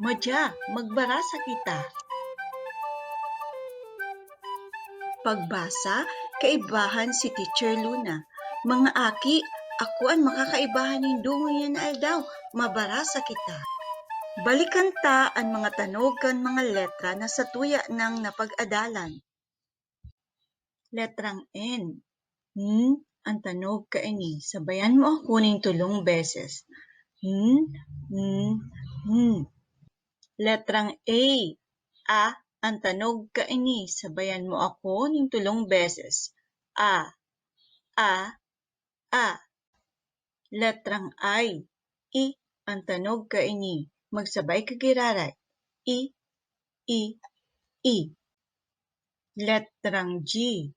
Madya, magbarasa kita. Pagbasa, kaibahan si Teacher Luna. Mga aki, ako ang makakaibahan ng dungon na aldaw, mabarasa kita. Balikan ta ang mga tanog kan mga letra na sa tuya ng napag-adalan. Letrang N. Ang tanog kaini. Sabayan mo ako ng tulong beses. Letrang A. Ang tanog kaini. Sabayan mo ako ng tulong beses. A. Letrang I. Ang tanog kaini. Magsabay kagiraray. I. Letrang G.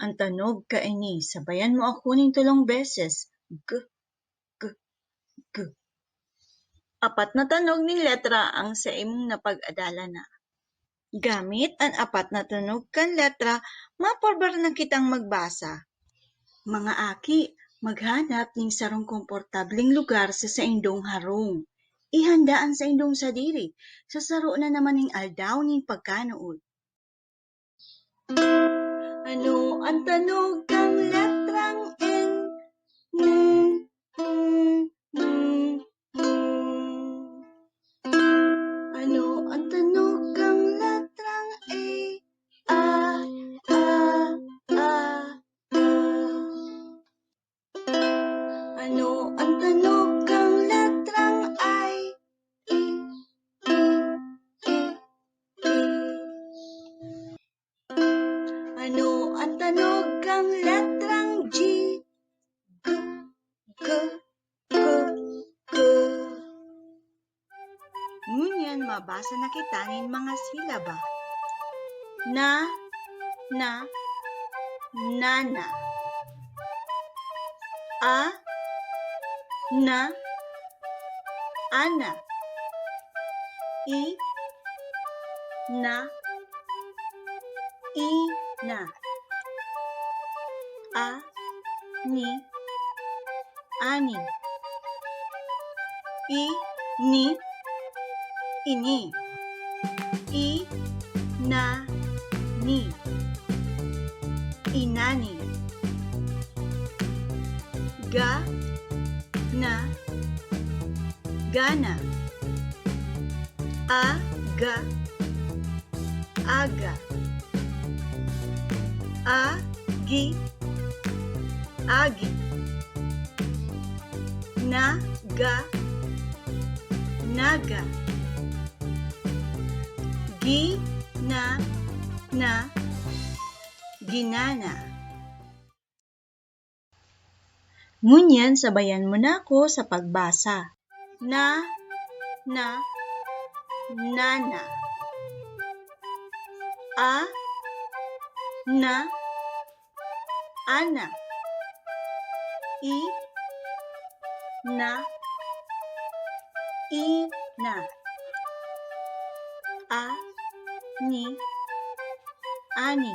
Ang tanog kaini. Sabayan mo ako ng tulong beses. G. Apat na tanog ng letra ang sa imong napag-adalan na. Gamit ang apat na tanog kan letra, maporbar na kitang magbasa. Mga aki, maghanap ng sarong komportabling lugar sa indong harong. Ihandaan sa indong sadiri. Sasaro na naman ng aldaw ng pagkanood. Ano ang tanog kang letrang N? Ano ang tanog kang letrang A? Ano ang tanog kang letrang I? Ano ang tanog kang letrang G? Ngunyan mabasa na kita ng mga silaba. Nana. Ana. Ina. Ani. Ini. Inani. Inani. Gana. Aga. Agi. Naga. Ginana. Ngunyan, sabayan mo na ako sa pagbasa. Nana. Ana. Ina. Ani.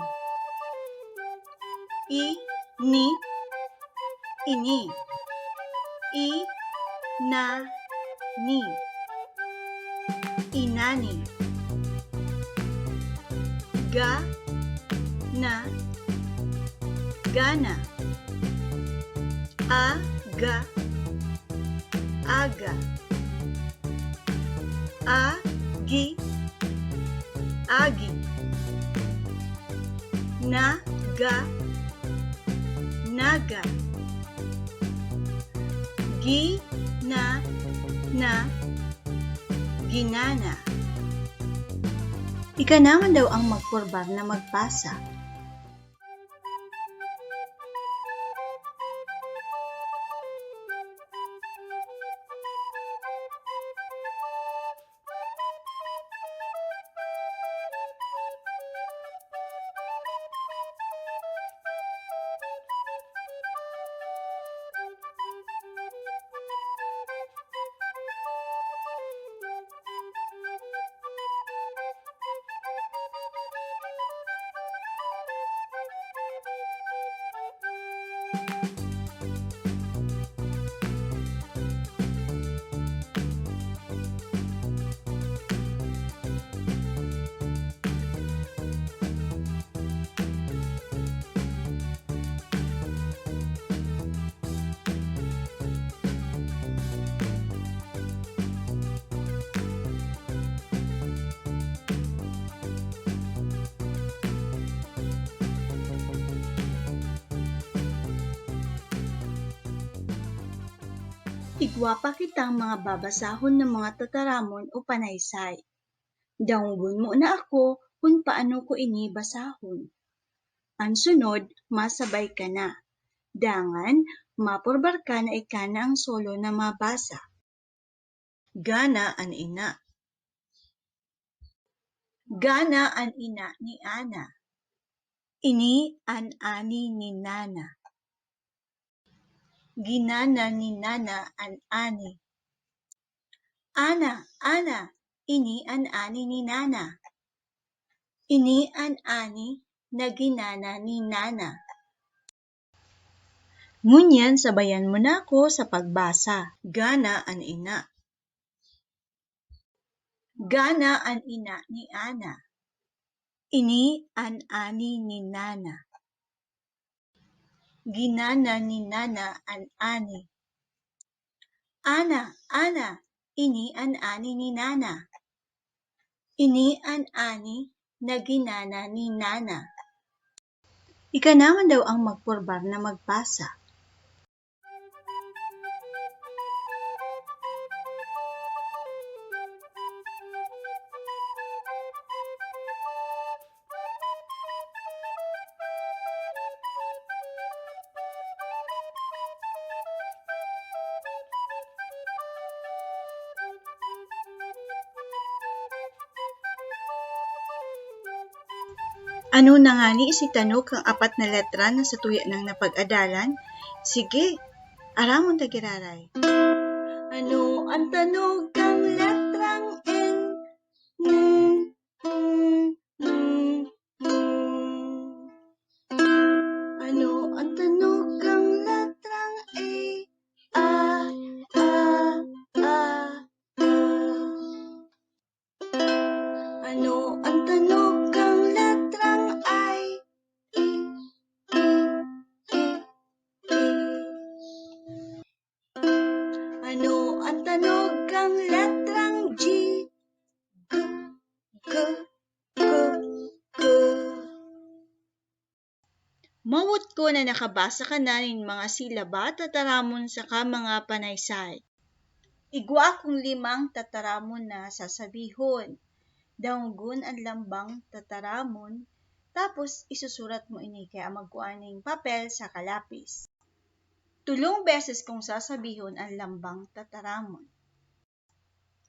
Ini. Inani. Gana. Aga. Agi. Naga. Ginana. Ika naman daw ang magporbar na magpasa. Igwapa kitang mga babasahon ng mga tataramon o panaysay. Daunggon mo na ako kung paano ko ini basahon. Ang sunod, masabay ka na. Dangan, mapurbar ka na ikana ang solo na mabasa. Gana an ina. Gana an ina ni Ana. Ini an ani ni Nana. Ginana ni Nana an ani. Ana, Ana, ini an ani ni Nana. Ini an ani na ginana ni Nana. Ngunyan, sabayan mo na ako sa pagbasa. Gana an ina. Gana an ina ni Ana. Ini an ani ni Nana. Ginana ni Nana an ani. Ana, Ana, ini an ani ni Nana. Ini an ani na ginana ni Nana. Ika naman daw ang magpurbar na magbasa. Ano na nga ni isitanok ang apat na letra na sa tuya ng napag-adalan? Sige, aramon tagiraray. Ano ang tanog kang letrang N? Ano ang tanog kang letrang A? A. Ano ang tanog kang letrang I? Ano ang tanog kang letrang G? G. Mawot ko na nakabasa ka na ng mga silaba tataramon sa ka mga panaysay. Igwa akong 5 tataramon na sasabihon. Daunggun ang lambang tataramon, tapos isusurat mo ini kaya magkuaning papel sa kalapis. 3 beses kong sasabihon ang lambang tataramon.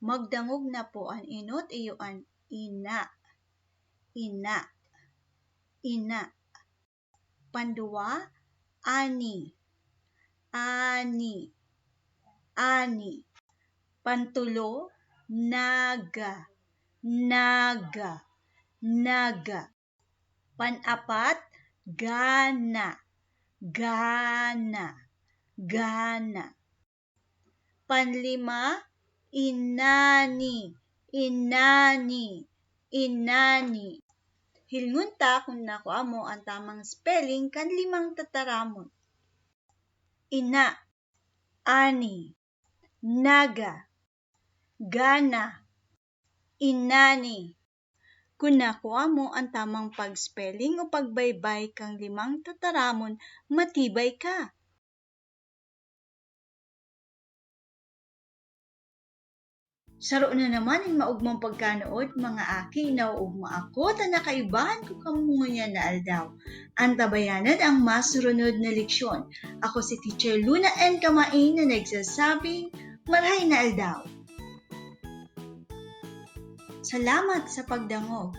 Magdangog na po ang inot iyuan ina. Ina. Ina. Panduwa, ani. Ani. Ani. Pantulo, naga. Naga. Naga. Panapat, gana. Gana. Gana. Panlima, inani. Inani. Inani. Hilngunta kung nakuha mo ang tamang spelling kan 5 tataramon. Ina, ani, naga, gana, inani. Kung nakuha mo ang tamang pag-spelling o pagbaybay kang 5 tataramon, matibay ka. Saro na naman ang maugmang pagkanood, mga aki, nauugma ako, ta nakaibahan ko kamungan na aldaw. Antabayanan ang masurunod na leksyon. Ako si Teacher Luna N. Kamain na nagsasabing, marhay na aldaw. Salamat sa pagdangog.